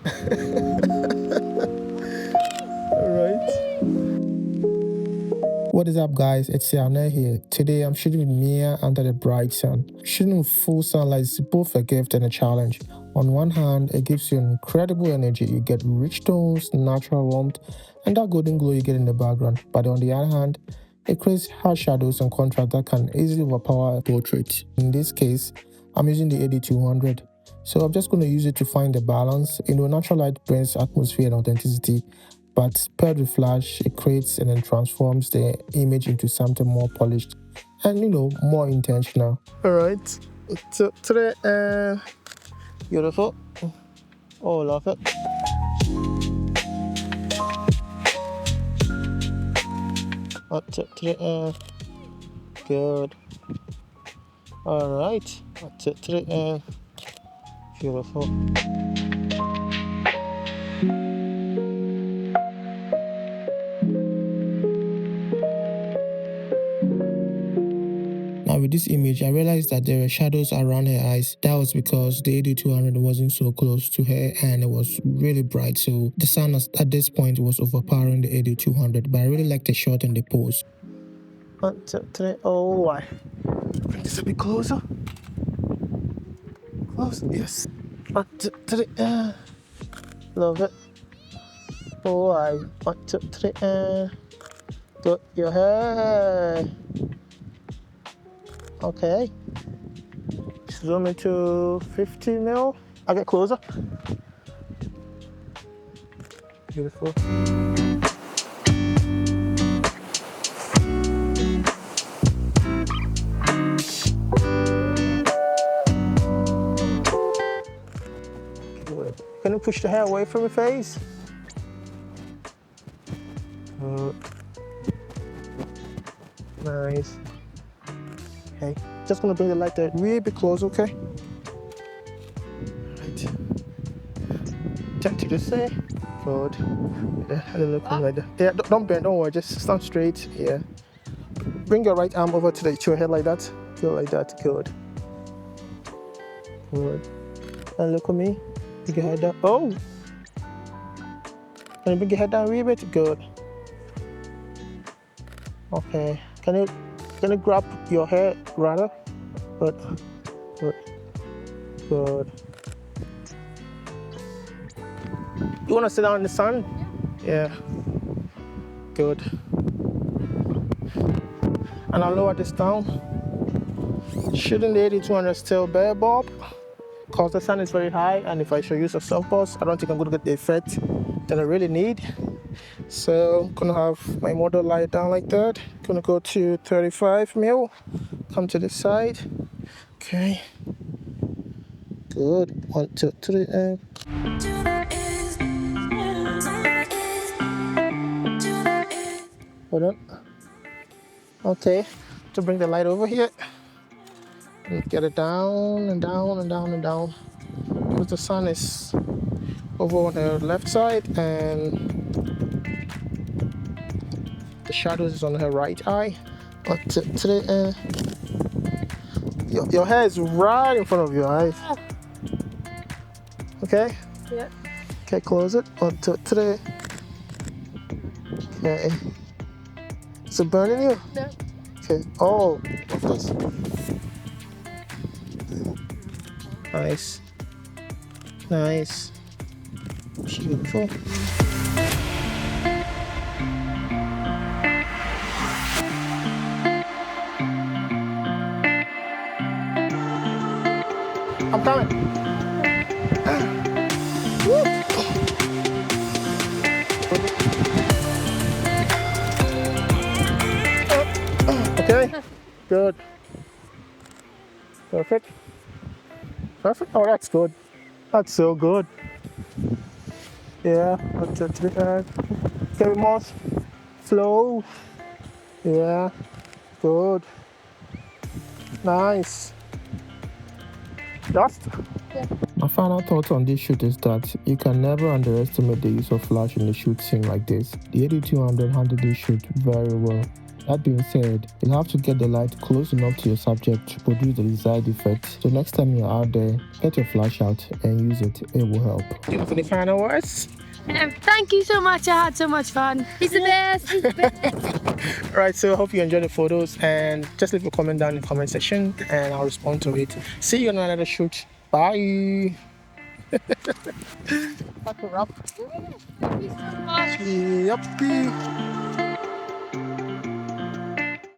Alright. What is up, guys? It's Yana here. Today I'm shooting with Mia under the bright sun. Shooting with full sunlight is both a gift and a challenge. On one hand, it gives you incredible energy. You get rich tones, natural warmth, and that golden glow you get in the background. But on the other hand, it creates harsh shadows and contrast that can easily overpower a portrait. In this case, I'm using the AD200. So I'm just going to use it to find the balance. Natural light brings atmosphere and authenticity, but paired with flash, it creates and then transforms the image into something more polished and more intentional. All right, so today, beautiful. Oh, love it. Today, good. All right, today, beautiful. Now with this image, I realized that there were shadows around her eyes. That was because the AD200 wasn't so close to her and it was really bright. So the sun at this point was overpowering the AD200, but I really liked the shot and the pose. Oh, why? Bring this a bit closer. Close, yes. Love it. Oh, I want to do your hair. Okay. Zoom into 50 mil. I'll get closer. Beautiful. Good. Can you push the hair away from your face? Good. Nice. Okay, just gonna bring the light there really bit close, okay? Right. Turn to this side. Good. Looking like that. Yeah, don't bend, don't worry, just stand straight. Yeah. Bring your right arm over to your head like that. Go like that. Good. Good. And look at me. Bring your head down. Oh! Can you bring your head down a wee bit? Good. Okay. Can you grab your hair rather? Good. Good. Good. You want to sit down in the sun? Yeah. Good. And I'll lower this down. Shooting the AD200 still bare bob because the sun is very high, and if I should use a softbox, I don't think I'm going to get the effect that I really need. So I'm gonna have my model lie down like that. Gonna go to 35 mil. Come to this side. Okay. Good. 1, 2, 3, and hold on. Okay. To bring the light over here and get it down and down and down and down. Because the sun is over on the left side and the shadows is on her right eye. But today, your hair is right in front of your eyes. Okay? Yeah. Okay, close it. 1, 2, 3. Okay. Is it burning you? No. Okay. Oh, what's this? Nice. Nice. Beautiful. I'm coming. Okay. Good. Perfect. Perfect. Oh, that's good. That's so good. Yeah. Get more flow. Yeah. Good. Nice. Dust? Yeah. My final thought on this shoot is that you can never underestimate the use of flash in a shoot scene like this. The AD200 handled this shoot very well, That being said, you have to get the light close enough to your subject to produce the desired effect. So next time you're out there, get your flash out and use it. It will help. Do you have any final words? Thank you so much. I had so much fun. He's the best. He's the best. Alright, so I hope you enjoy the photos and just leave a comment down in the comment section and I'll respond to it. See you on another shoot. Bye. Pack her up. Thank you so much. Yuppie.